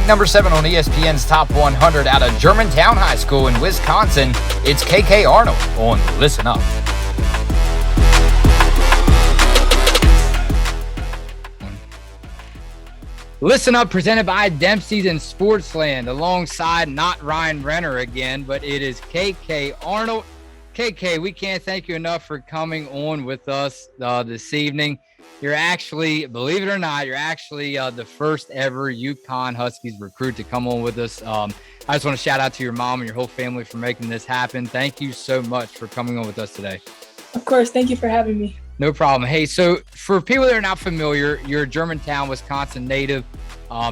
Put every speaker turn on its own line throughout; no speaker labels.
Ranked number 7 on ESPN's Top 100 out of Germantown High School in Wisconsin, it's KK Arnold on Listen Up. Listen Up, presented by Dempsey's and Sportsland, alongside not Ryan Renner again, but it is KK Arnold. KK, we can't thank you enough for coming on with us this evening. You're actually, believe it or not, the first ever UConn Huskies recruit to come on with us. I just want to shout out to your mom and your whole family for making this happen. Thank you so much for coming on with us today.
Of course. Thank you for having me.
No problem. Hey, so for people that are not familiar, you're a Germantown, Wisconsin native.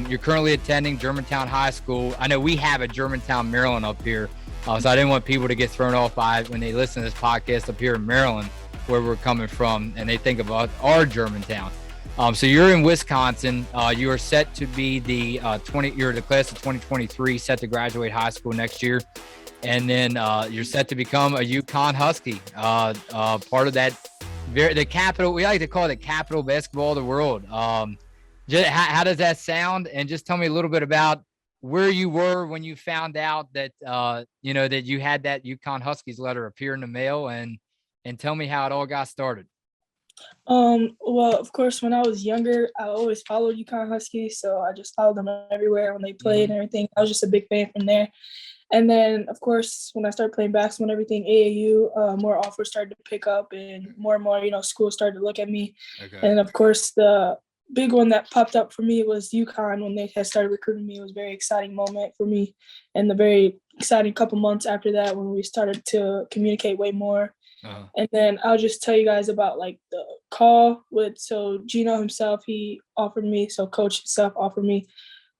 You're currently attending Germantown High School. I know we have a Germantown, Maryland up here. So I didn't want people to get thrown off by when they listen to this podcast up here in Maryland, where we're coming from, and they think about our Germantown. So you're in Wisconsin. You are set to be you're the class of 2023, set to graduate high school next year. And then you're set to become a UConn Husky, part of that, the capital. We like to call it the capital basketball of the world. How does that sound? And just tell me a little bit about where you were when you found out that, that you had that UConn Huskies letter appear in the mail, and tell me how it all got started.
Well, of course, when I was younger, I always followed UConn Huskies, so I just followed them everywhere when they played and everything. I was just a big fan from there. And then, of course, when I started playing basketball and everything, AAU, more offers started to pick up, and more, schools started to look at me. Okay. And, of course, the big one that popped up for me was UConn. When they had started recruiting me, it was a very exciting moment for me, and the very exciting couple months after that when we started to communicate way more. Uh-huh. And then I'll just tell you guys about the call so Gino himself, he offered me, so coach himself offered me.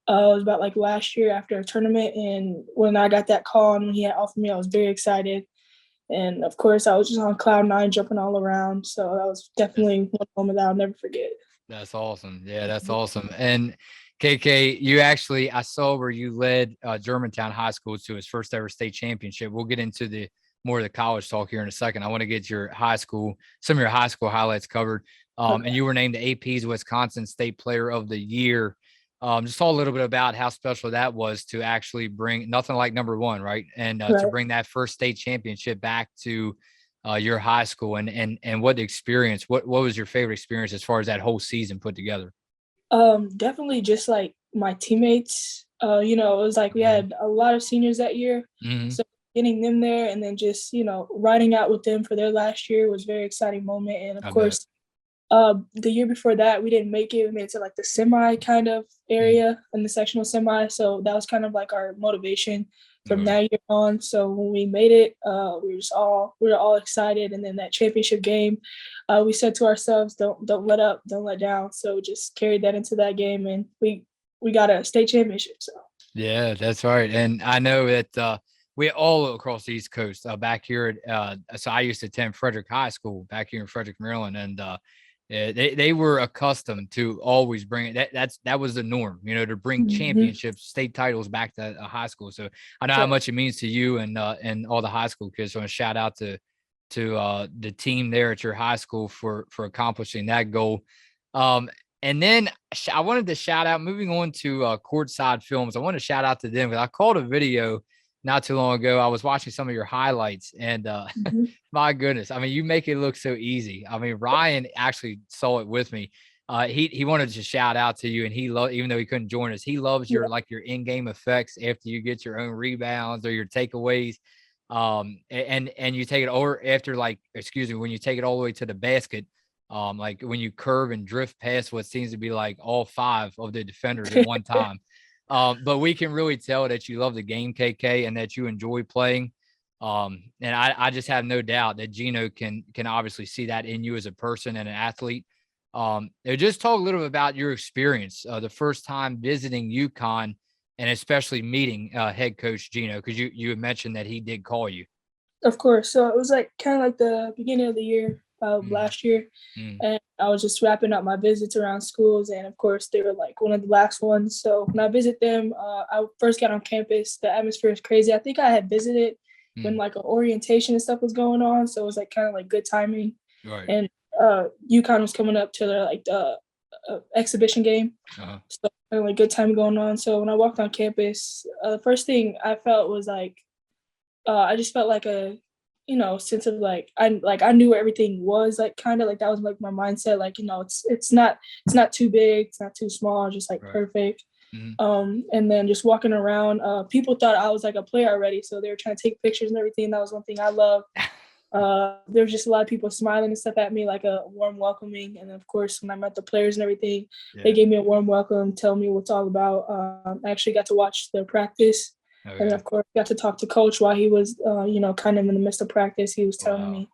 It was about last year after a tournament, and when I got that call and when he had offered me, I was very excited. And of course, I was just on cloud 9, jumping all around. So that was definitely one moment that I'll never forget.
That's awesome. Yeah, that's awesome. And KK, you actually, I saw where you led Germantown High School to its first ever state championship. We'll get into more of the college talk here in a second. I want to get some of your high school highlights covered. Okay. And you were named the AP's Wisconsin State Player of the Year. Just talk a little bit about how special that was to actually bring nothing like number one, right? And right. To bring that first state championship back to your high school, and what the experience, what was your favorite experience as far as that whole season put together?
Definitely just my teammates. It was we had a lot of seniors that year. Mm-hmm. So getting them there and then just, riding out with them for their last year was a very exciting moment. And of course, the year before that, we didn't make it. We made it to the semi kind of area in the sectional semi. So that was kind of our motivation from that year on. So when we made it, we were all excited. And then that championship game, we said to ourselves, don't let up, don't let down. So just carried that into that game, and we got a state championship. So
yeah, that's right. And I know that we all across the East Coast back here. So I used to attend Frederick High School back here in Frederick, Maryland, and they were accustomed to always bring that was the norm, to bring championships, state titles back to a high school. So I know how much it means to you and all the high school kids. So a shout out to the team there at your high school for accomplishing that goal. And then I wanted to shout out, moving on to Courtside Films. I want to shout out to them because I called a video not too long ago. I was watching some of your highlights, and my goodness, I mean, you make it look so easy. I mean, Ryan actually saw it with me. He wanted to shout out to you, and even though he couldn't join us, he loves your in-game effects after you get your own rebounds or your takeaways. And you take it over after when you take it all the way to the basket. When you curve and drift past what seems to be all 5 of the defenders at one time. But we can really tell that you love the game, KK, and that you enjoy playing. And I just have no doubt that Gino can obviously see that in you as a person and an athlete. Just talk a little bit about your experience, the first time visiting UConn, and especially meeting head coach Gino, because you had mentioned that he did call you.
Of course. So it was kind of the beginning of the year. Last year, and I was just wrapping up my visits around schools, and of course they were one of the last ones. So when I visit them, I first got on campus. The atmosphere is crazy. I think I had visited when an orientation and stuff was going on, so it was kind of good timing. Right. And UConn was coming up to their exhibition game. Uh-huh. So like good time going on. So when I walked on campus, the first thing I felt was like I just felt like a sense of like I knew where everything was, like kind of like that was like my mindset, like it's not too big, it's not too small, just like
Right.
perfect.
Mhm.
And then just walking around, people thought I was like a player already, so they were trying to take pictures and everything. That was one thing I loved. There was just a lot of people smiling and stuff at me, like a warm welcoming. And of course, when I met the players and everything, they
Yeah.
gave me a warm welcome, tell me what's all about. I actually got to watch their practice, and
Okay.
of course, got to talk to coach while he was, kind of in the midst of practice. He was telling
Wow.
me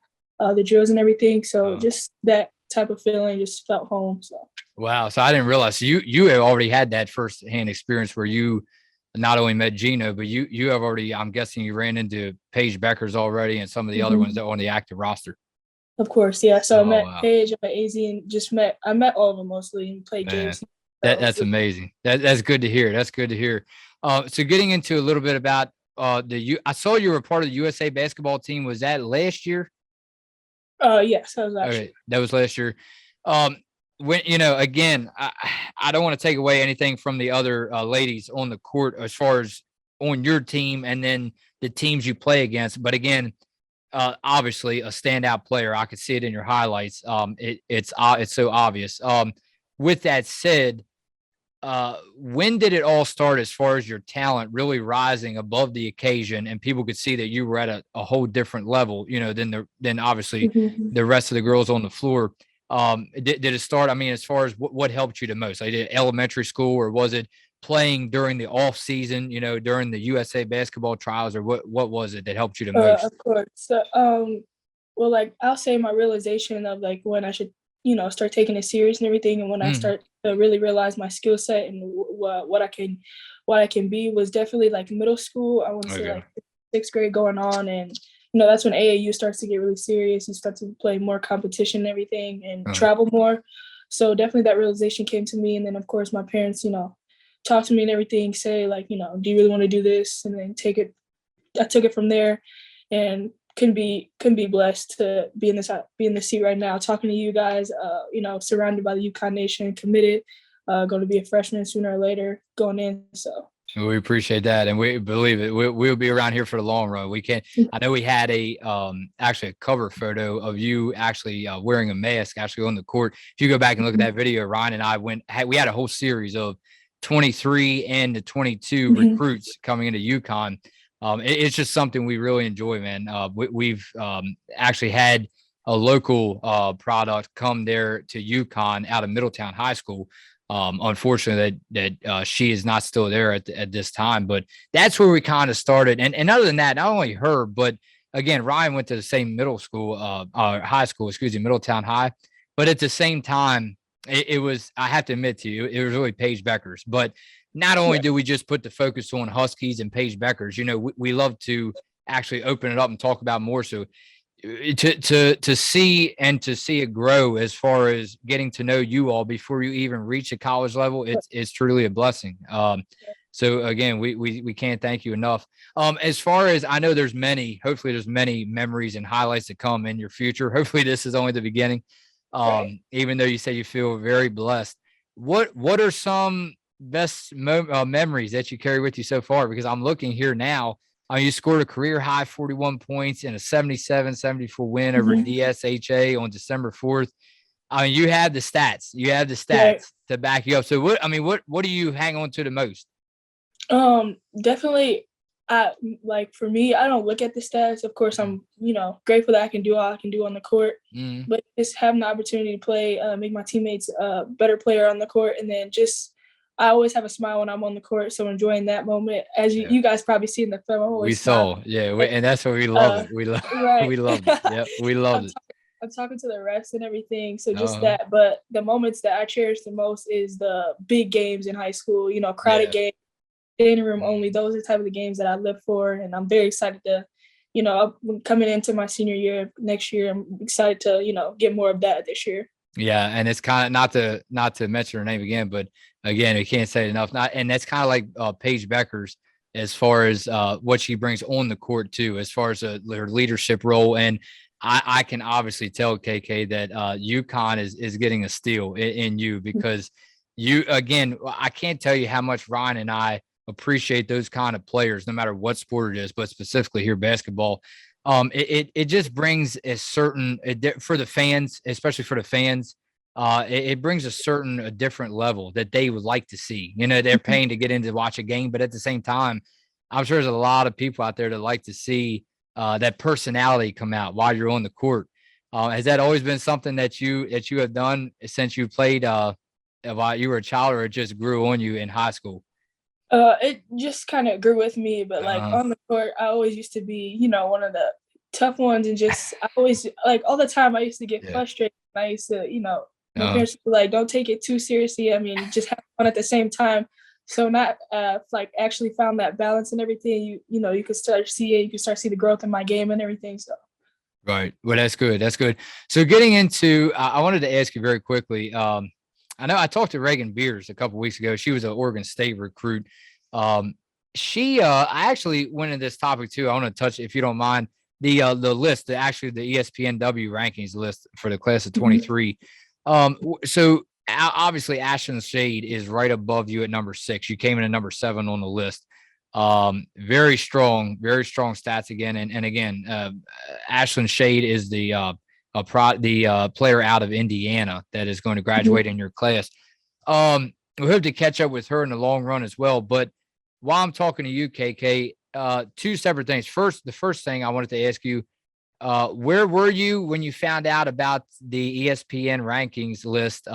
the drills and everything. So
Oh.
just that type of feeling just felt home. So.
Wow. So I didn't realize you have already had that firsthand experience where you not only met Gino, but you have already, I'm guessing you ran into Paige Bueckers already and some of the other ones
Mhm.
that were on the active roster.
Of course, yeah. So I
Oh
met
wow.
Paige, I met AZ, and I met all of them mostly and played
Man.
games.
That
So
that's amazing. That's good to hear. That's good to hear. So getting into a little bit about I saw you were part of the USA basketball team. Was that last year?
yes, that was last
Okay,
year.
that was last year. Um, when again, I don't want to take away anything from the other ladies on the court as far as on your team and then the teams you play against. But again, obviously a standout player. I could see it in your highlights. It's so obvious. With that said, when did it all start as far as your talent really rising above the occasion and people could see that you were at a whole different level, than obviously
Mhm.
the rest of the girls on the floor? Did it start? I mean, as far as what helped you the most? Like, did elementary school or was it playing during the off season, during the USA basketball trials, or what was it that helped you the most?
Of course. So, well, like I'll say my realization of like when I should, start taking it serious and everything, and when I
Mhm.
start to really realize my skill set and what I can be was definitely like middle school. I want to say
Okay.
like sixth grade going on, and that's when AAU starts to get really serious. You start to play more competition and everything, and
Uh-huh.
travel more. So definitely that realization came to me, and then of course my parents, talk to me and everything, say like, do you really want to do this, and then take it. I took it from there, and can be blessed to be in the seat right now, talking to you guys. Surrounded by the UConn Nation, committed. Going to be a freshman sooner or later going in. So.
We appreciate that, and we believe it. We'll be around here for the long run. We can't. I know we had actually a cover photo of you actually wearing a mask actually on the court. If you go back and look at that video, Ryan and I we had a whole series of 23 and the 22
Mhm.
recruits coming into UConn. It's just something we really enjoy, man. We've actually had a local product come there to UConn out of Middletown High School. Unfortunately, that she is not still there at this time, but that's where we kind of started. And other than that, not only her, but again, Ryan went to the same middle school, high school, excuse me, Middletown High. But at the same time, it was, I have to admit to you, it was really Paige Bueckers. But not only
Yeah.
do we just put the focus on Huskies and Paige Bueckers, we love to actually open it up and talk about more. So to see it grow as far as getting to know you all before you even reach a college level, it's truly a blessing. So again, we can't thank you enough. As far as I know, hopefully there's many memories and highlights that come in your future. Hopefully this is only the beginning.
Right.
Even though you say you feel very blessed, what are some best memories that you carry with you so far? Because I'm looking here now. You scored a career high 41 points in a 77-74 win over
Mhm.
DSHA on December 4th. I mean, you have the stats. You have the
Right.
stats to back you up. So what do you hang on to the most?
Definitely. Like for me, I don't look at the stats. Of course,
Mm,
I'm grateful that I can do all I can do on the court,
mm,
but just having the opportunity to play, make my teammates a better player on the court, and then just I always have a smile when I'm on the court. So enjoying that moment, as you,
yeah.
you guys probably see in the film, I'm
We
always smiling.
saw, yeah,
Like,
and that's what we love
uh,
it. We love,
right.
we loved it. Yeah, we loved
I'm
it.
talking, I'm talking to the refs and everything. So just
Uh-huh.
that, but the moments that I cherish the most is the big games in high school. Crowded
Yeah.
games, standing room only.
Mm.
Those are the type of the games that I live for, and I'm very excited to, coming into my senior year next year. I'm excited to, get more of that this year.
Yeah, and it's kind of not to mention her name again, but again, we can't say it enough. Not, and that's kind of like Paige Bueckers as far as what she brings on the court too, as far as her leadership role. And I can obviously tell KK that UConn is getting a steal in you because you again, I can't tell you how much Ryan and I appreciate those kind of players, no matter what sport it is, but specifically here basketball. It just brings a certain for the fans, especially for the fans. It brings a different level that they would like to see. You know, they're paying to get in to watch a game, but at the same time, I'm sure there's a lot of people out there that like to see that personality come out while you're on the court. Has that always been something that you have done since you played while you were a child, or it just grew on you in high school?
It just kind of grew with me, but like
Uh,
on the court, I always used to be, one of the tough ones, and just I always like all the time. I used to get
yeah.
frustrated. I used to, my
Uh,
parents would be like, "Don't take it too seriously. I mean, just have fun at the same time." So not like actually found that balance and everything. You could start see it. You could start see the growth in my game and everything. So
right. Well, that's good. That's good. So getting into, I wanted to ask you very quickly. I know I talked to Reagan Beers a couple weeks ago. She was an Oregon State recruit. Um, I actually went into this topic too. I want to touch, if you don't mind, the list, the ESPNW rankings list for the class of
mhm.
23. So obviously Ashton Shade is right above you at number 6. You came in at number 7 on the list. Very strong stats again. And again, Ashlyn Shade is the player out of Indiana that is going to graduate in your class. We hope to catch up with her in the long run as well. But while I'm talking to you, KK, two separate things. The first thing I wanted to ask you, where were you when you found out about the ESPN rankings list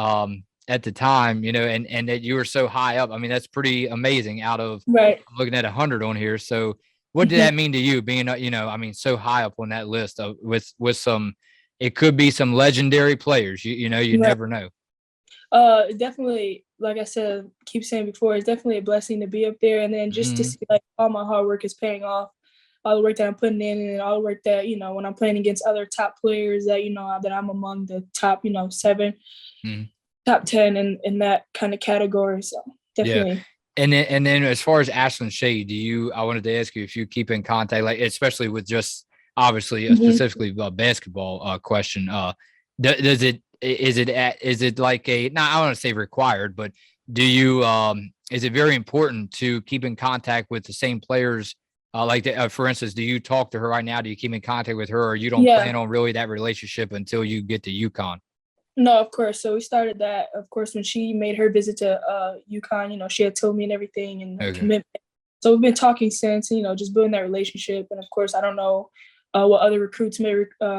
at the time, and that you were so high up? I mean, that's pretty amazing out of,
Right.
I'm looking at 100 on here. So what did
Mhm.
that mean to you being, I mean, so high up on that list with some, it could be some legendary players, you
Right.
never know.
Definitely, like I said, keep saying before, it's definitely a blessing to be up there, and then just to
Mhm.
see like all my hard work is paying off, all the work that I'm putting in, and all the work that when I'm playing against other top players that that I'm among the top 7,
Mhm.
top 10 in that kind of category. So
Yeah.
definitely.
And then as far as Ashlyn Shea, I wanted to ask you if you keep in contact, like especially with just obviously
Mhm.
specifically a basketball question. Does it is it like a, not, I don't want to say required, but do you is it very important to keep in contact with the same players? For instance, do you talk to her right now? Do you keep in contact with her, or you don't
Yeah.
plan on really that relationship until you get to UConn?
No, of course. So we started that, of course, when she made her visit to UConn. She had told me and everything and her
Okay.
commitment. So we've been talking since, just building that relationship. And of course, I don't know what other recruits may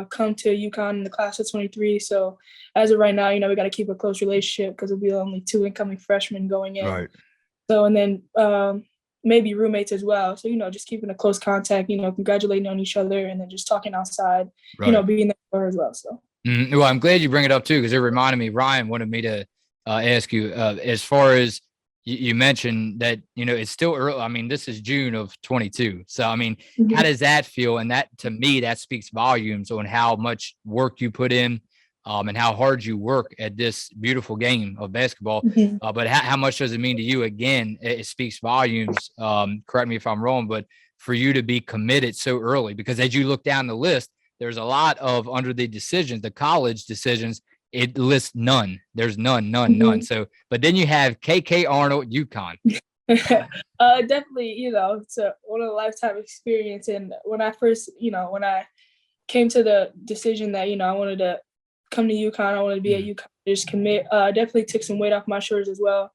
come to UConn in the class of 23. So as of right now, we got to keep a close relationship because it'll be only 2 incoming freshmen going in.
Right.
So, and then maybe roommates as well. So, just keeping a close contact, congratulating on each other and then just talking outside,
Right.
being there for her as well. So,
Well, I'm glad you bring it up too, because it reminded me. Ryan wanted me to ask you, as far as you mentioned that it's still early. I mean, this is June of 22, so I mean, how
mhm.
does that feel? And that, to me, that speaks volumes on how much work you put in, and how hard you work at this beautiful game of basketball.
Mhm.
But how much does it mean to you? Again, it speaks volumes. Correct me if I'm wrong, but for you to be committed so early, because as you look down the list, there's a lot of, under the decisions, the college decisions, it lists none. There's none.
Mhm.
So, but then you have KK Arnold, UConn.
Definitely, it's a one of a lifetime experience. And when I first, when I came to the decision that, I wanted to come to UConn, I wanted to be at
Mm,
UConn, just commit, definitely took some weight off my shoulders as well.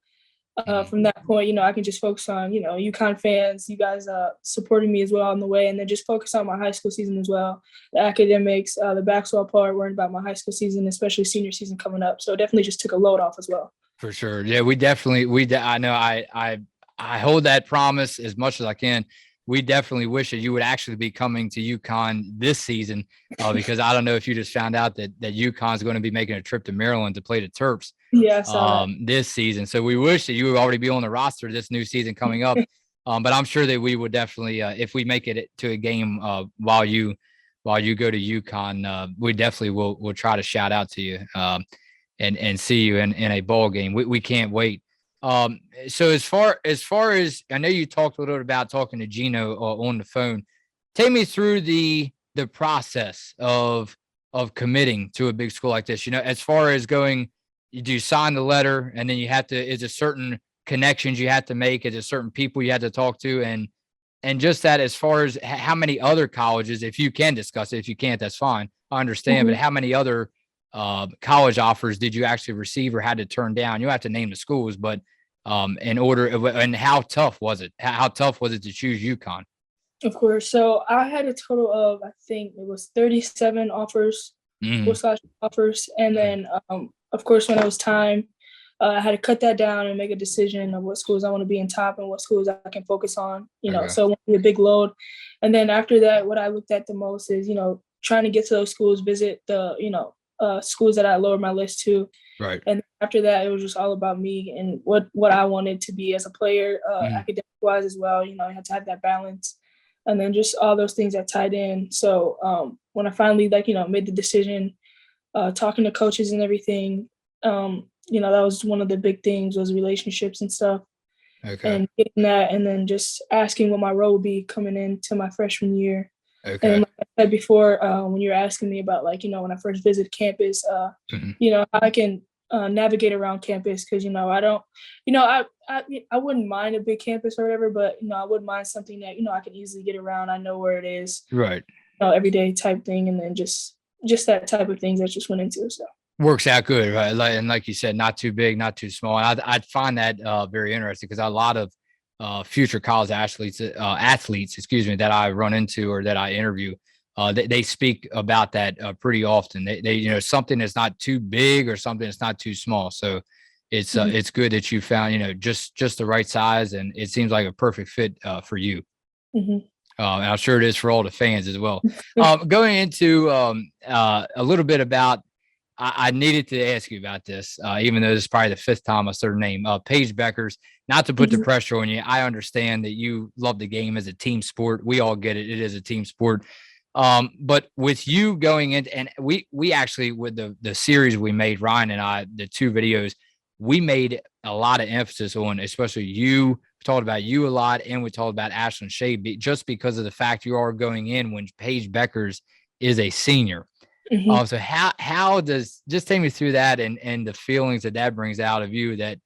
mm,
From that point, I can just focus on, UConn fans, you guys supporting me as well on the way, and then just focus on my high school season as well. The academics, the basketball part, worrying about my high school season, especially senior season coming up. So definitely just took a load off as well.
for sure. Yeah, we definitely, I know I hold that promise as much as I can. We definitely wish that you would actually be coming to UConn this season, because I don't know if you just found out that UConn is going to be making a trip to Maryland to play the Terps
Yeah, I saw that.
this season. So we wish that you would already be on the roster this new season coming up. But I'm sure that we would definitely, if we make it to a game while you go to UConn, we definitely will try to shout out to you, and see you in a ball game. We can't wait. So as far as I know, you talked a little bit about talking to Gino on the phone. Take me through the process of committing to a big school like this. As far as going, do you sign the letter and then you have to, is it certain connections you have to make? Is it certain people you have to talk to? And just that, as far as how many other colleges, if you can discuss it, if you can't, that's fine. I understand. But
Mhm.
how many other college offers did you actually receive or had to turn down? You don't have to name the schools, but in order, and how tough was it? How tough was it to choose UConn?
Of course. So I had a total of, I think it was 37 offers, full
Mm,
scholarship offers. And
okay.
then, of course, when it was time, I had to cut that down and make a decision of what schools I want to be in top and what schools I can focus on,
Okay.
so it won't be a big load. And then after that, what I looked at the most is, trying to get to those schools, visit the, schools that I lowered my list to.
Right.
And after that, it was just all about me and what I wanted to be as a player,
Mm,
academic wise as well. I had to have that balance, and then just all those things that tied in. So when I finally made the decision, talking to coaches and everything, that was one of the big things, was relationships and stuff,
okay.
and getting that, and then just asking what my role would be coming into my freshman year. And
Okay.
like I said before, when you were asking me about when I first visited campus,
Mhm.
how I can navigate around campus, because I don't, I wouldn't mind a big campus or whatever, but I wouldn't mind something that I can easily get around. I know where it is,
Right.
everyday type thing, and then just that type of things that just went into it. So.
Works out good, right? And like you said, not too big, not too small. I'd find that very interesting, because a lot of future college athletes, excuse me, that I run into or that I interview, they speak about that pretty often. They something that's not too big or something that's not too small. So
Mhm.
it's good that you found just the right size, and it seems like a perfect fit for you.
Mhm.
And I'm sure it is for all the fans as well. Going into a little bit about, I needed to ask you about this, even though this is probably the fifth time I said her name. Paige Bueckers. Not to put the
Mhm.
pressure on you, I understand that you love the game as a team sport. We all get it; it is a team sport. But with you going in, and we actually, with the series we made, Ryan and I, the two videos, we made a lot of emphasis on, especially you. We talked about you a lot, and we talked about Ashlyn Shea, just because of the fact you are going in when Paige Bueckers is a senior.
Mhm.
So how does, just take me through that, and the feelings that brings out of you, that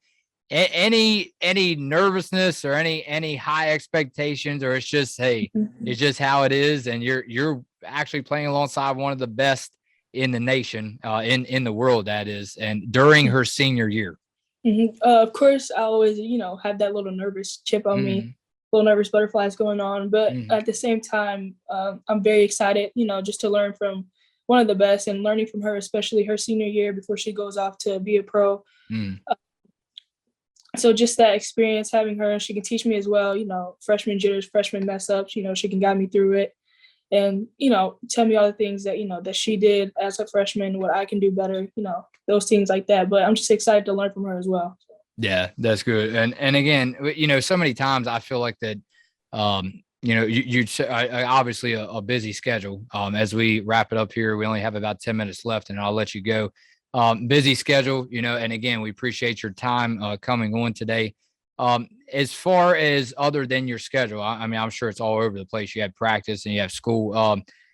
any nervousness or any high expectations, or it's just, hey,
Mhm.
it's just how it is, and you're actually playing alongside one of the best in the nation, in the world, that is, and during her senior year.
Mhm. Of course, I always, have that little nervous chip on me,
Mm,
little nervous butterflies going on. But
mm,
at the same time, I'm very excited, just to learn from one of the best, and learning from her, especially her senior year before she goes off to be a pro.
mm.
So just that experience, having her, and she can teach me as well, freshman jitters, freshman mess ups, she can guide me through it, and tell me all the things that that she did as a freshman, what I can do better, those things like that. But I'm just excited to learn from her as well.
Yeah, that's good. And again, so many times I feel like that, obviously a busy schedule. As we wrap it up here, we only have about 10 minutes left, and I'll let you go. Busy schedule, and again, we appreciate your time coming on today. As far as other than your schedule, I mean, I'm sure it's all over the place. You have practice and you have school.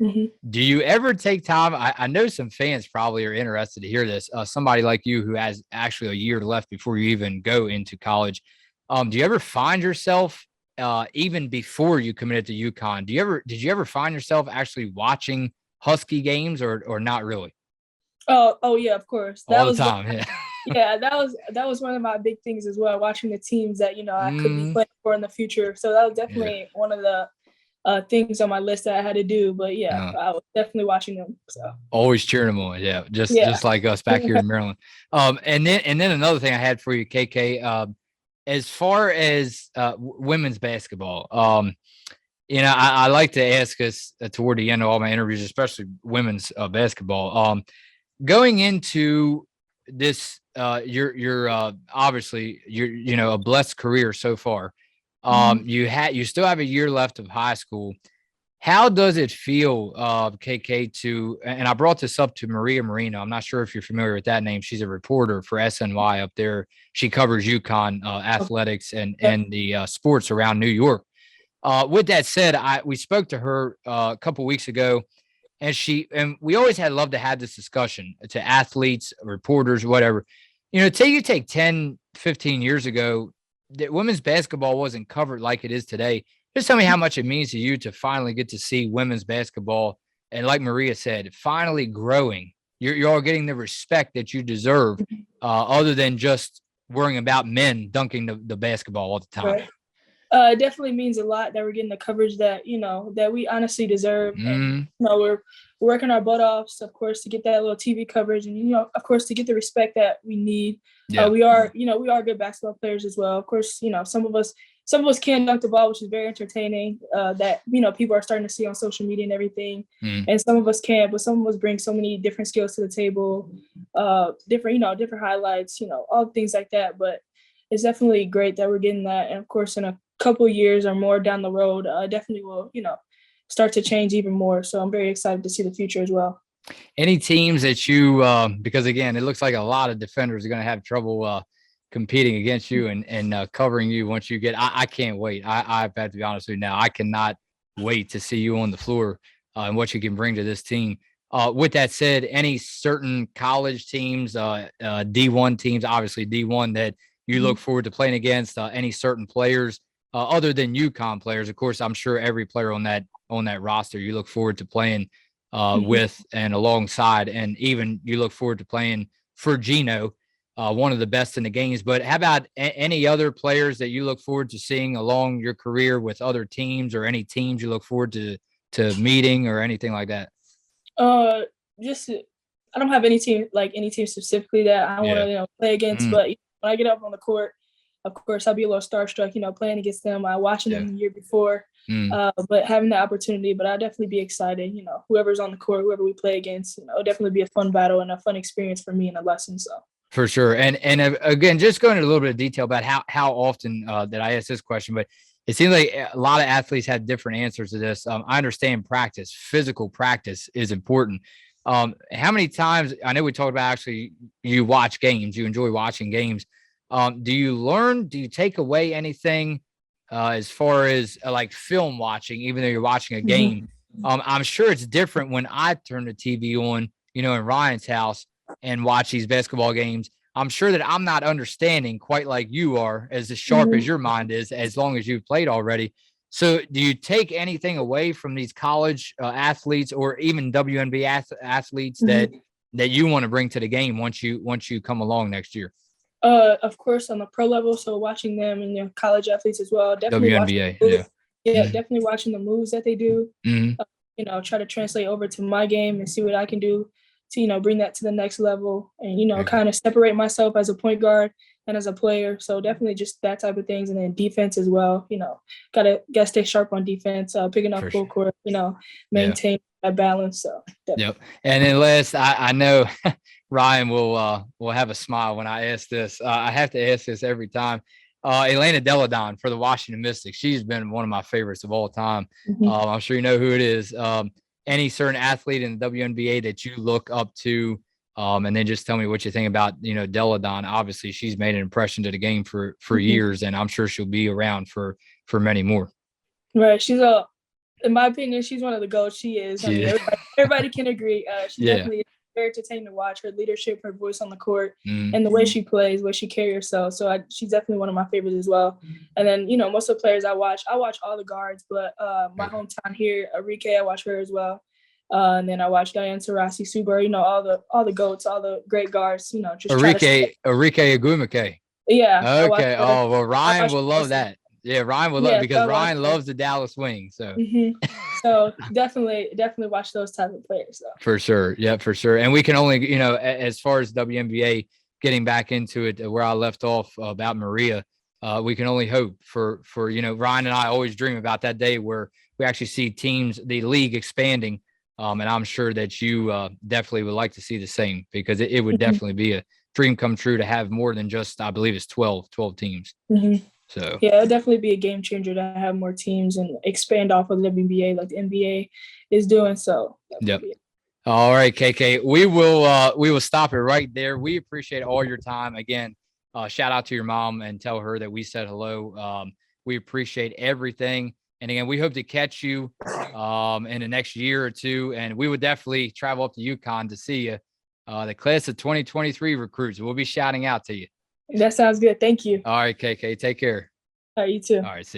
Mhm.
Do you ever take time? I know some fans probably are interested to hear this. Somebody like you who has actually a year left before you even go into college. Do you ever find yourself, even before you committed to UConn? Did you ever find yourself actually watching Husky games, or not really?
Oh yeah, of course.
All the time, yeah.
Yeah, that was one of my big things as well. Watching the teams that I could be
Mm,
playing for in the future. So that was
yeah.
definitely one of the things on my list that I had to do. But yeah,
Uh,
I was definitely watching them. So
Always cheering them on. Yeah,
yeah.
just like us back here in Maryland. And then another thing I had for you, KK. As far as women's basketball, I like to ask us toward the end of all my interviews, especially women's basketball. Going into this, you're obviously you're a blessed career so far.
Mhm.
You still have a year left of high school. How does it feel, KK, and I brought this up to Maria Marino. I'm not sure if you're familiar with that name. She's a reporter for SNY up there. She covers UConn athletics
Yep.
and the sports around New York. With that said, we spoke to her a couple weeks ago, and we always had loved to have this discussion to athletes, reporters, whatever. take 10, 15 years ago, that women's basketball wasn't covered like it is today. Just tell me how much it means to you to finally get to see women's basketball. And like Maria said, finally growing. You're all getting the respect that you deserve, other than just worrying about men dunking the basketball all the time.
Right. It definitely means a lot that we're getting the coverage that that we honestly deserve, and we're working our butt off, of course, to get that little TV coverage, and of course, to get the respect that we need.
Yeah.
We are good basketball players as well. Of course, some of us can dunk the ball, which is very entertaining. That people are starting to see on social media and everything, and some of us can't, but some of us bring so many different skills to the table, different highlights, all things like that. But it's definitely great that we're getting that, and of course, in a couple years or more down the road, definitely will start to change even more. So I'm very excited to see the future as well.
Any teams that you because again, it looks like a lot of defenders are going to have trouble competing against you and covering you once you get. I can't wait. I've had to be honest with you now. I cannot wait to see you on the floor and what you can bring to this team. With that said, any certain college teams, D1 teams, obviously D1 that you look forward to playing against, any certain players other than UConn players? Of course, I'm sure every player on that roster you look forward to playing with and alongside, and even you look forward to playing for Gino, one of the best in the games. But how about any other players that you look forward to seeing along your career with other teams, or any teams you look forward to meeting or anything like that?
Just I don't have any team specifically that I want to play against, but when I get up on the court, of course I'll be a little starstruck, playing against them, watching them the year before, but having the opportunity. But I'll definitely be excited. Whoever's on the court, whoever we play against, it'll definitely be a fun battle and a fun experience for me and a lesson. So.
For sure. And again, just going into a little bit of detail about how often that I ask this question, but it seems like a lot of athletes have different answers to this. I understand physical practice is important. How many times, I know we talked about actually you watch games, you enjoy watching games. Do you take away anything as far as like film watching, even though you're watching a game? I'm sure it's different when I turn the TV on, in Ryan's house and watch these basketball games. I'm sure that I'm not understanding quite like you are, as sharp as your mind is, as long as you've played already. So do you take anything away from these college athletes or even WNBA athletes that you want to bring to the game once you come along next year?
Of course, on the pro level, so watching them and college athletes as well. Definitely
WNBA,
definitely watching the moves that they do. Try to translate over to my game and see what I can do to bring that to the next level, and kind of separate myself as a point guard and as a player. So definitely just that type of things, and then defense as well. Gotta stay sharp on defense, picking up full court. Maintain that balance. So definitely.
And then last, I know Ryan will have a smile when I ask this. I have to ask this every time. Elena Deladon for the Washington Mystics. She's been one of my favorites of all time. I'm sure you know who it is. Any certain athlete in the WNBA that you look up to, and then just tell me what you think about, Deladon. Obviously, she's made an impression to the game for years, and I'm sure she'll be around for many more.
Right. In my opinion, she's one of the GOATs. She is. I mean, everybody can agree. She definitely is very entertaining to watch. Her leadership, her voice on the court, and the way she plays, the way she carries herself. So she's definitely one of my favorites as well. And then, most of the players I watch all the guards, but my hometown here, Arike, I watch her as well. And then I watch Diane Taurasi, Subaru, all the GOATs, all the great guards, just
Arike Agumake.
Yeah.
Okay. Oh, well, Ryan will love that. Yeah, Ryan would love, because Ryan loves the Dallas Wings. So
so definitely watch those type of players though.
For sure. Yeah, for sure. And we can only, as far as WNBA, getting back into it where I left off about Maria, we can only hope for Ryan and I always dream about that day where we actually see teams, the league expanding. And I'm sure that you definitely would like to see the same, because it would definitely be a dream come true to have more than just, I believe it's 12 teams. So
yeah, it'll definitely be a game changer to have more teams and expand off of the WNBA like the NBA is doing. So
All right, KK, we will stop it right there. We appreciate all your time. Again, shout out to your mom and tell her that we said hello. We appreciate everything. And again, we hope to catch you in the next year or two. And we would definitely travel up to UConn to see you. the class of 2023 recruits. We'll be shouting out to you.
That sounds good. Thank you.
All right, KK, take care.
All right, you too.
All right, see you.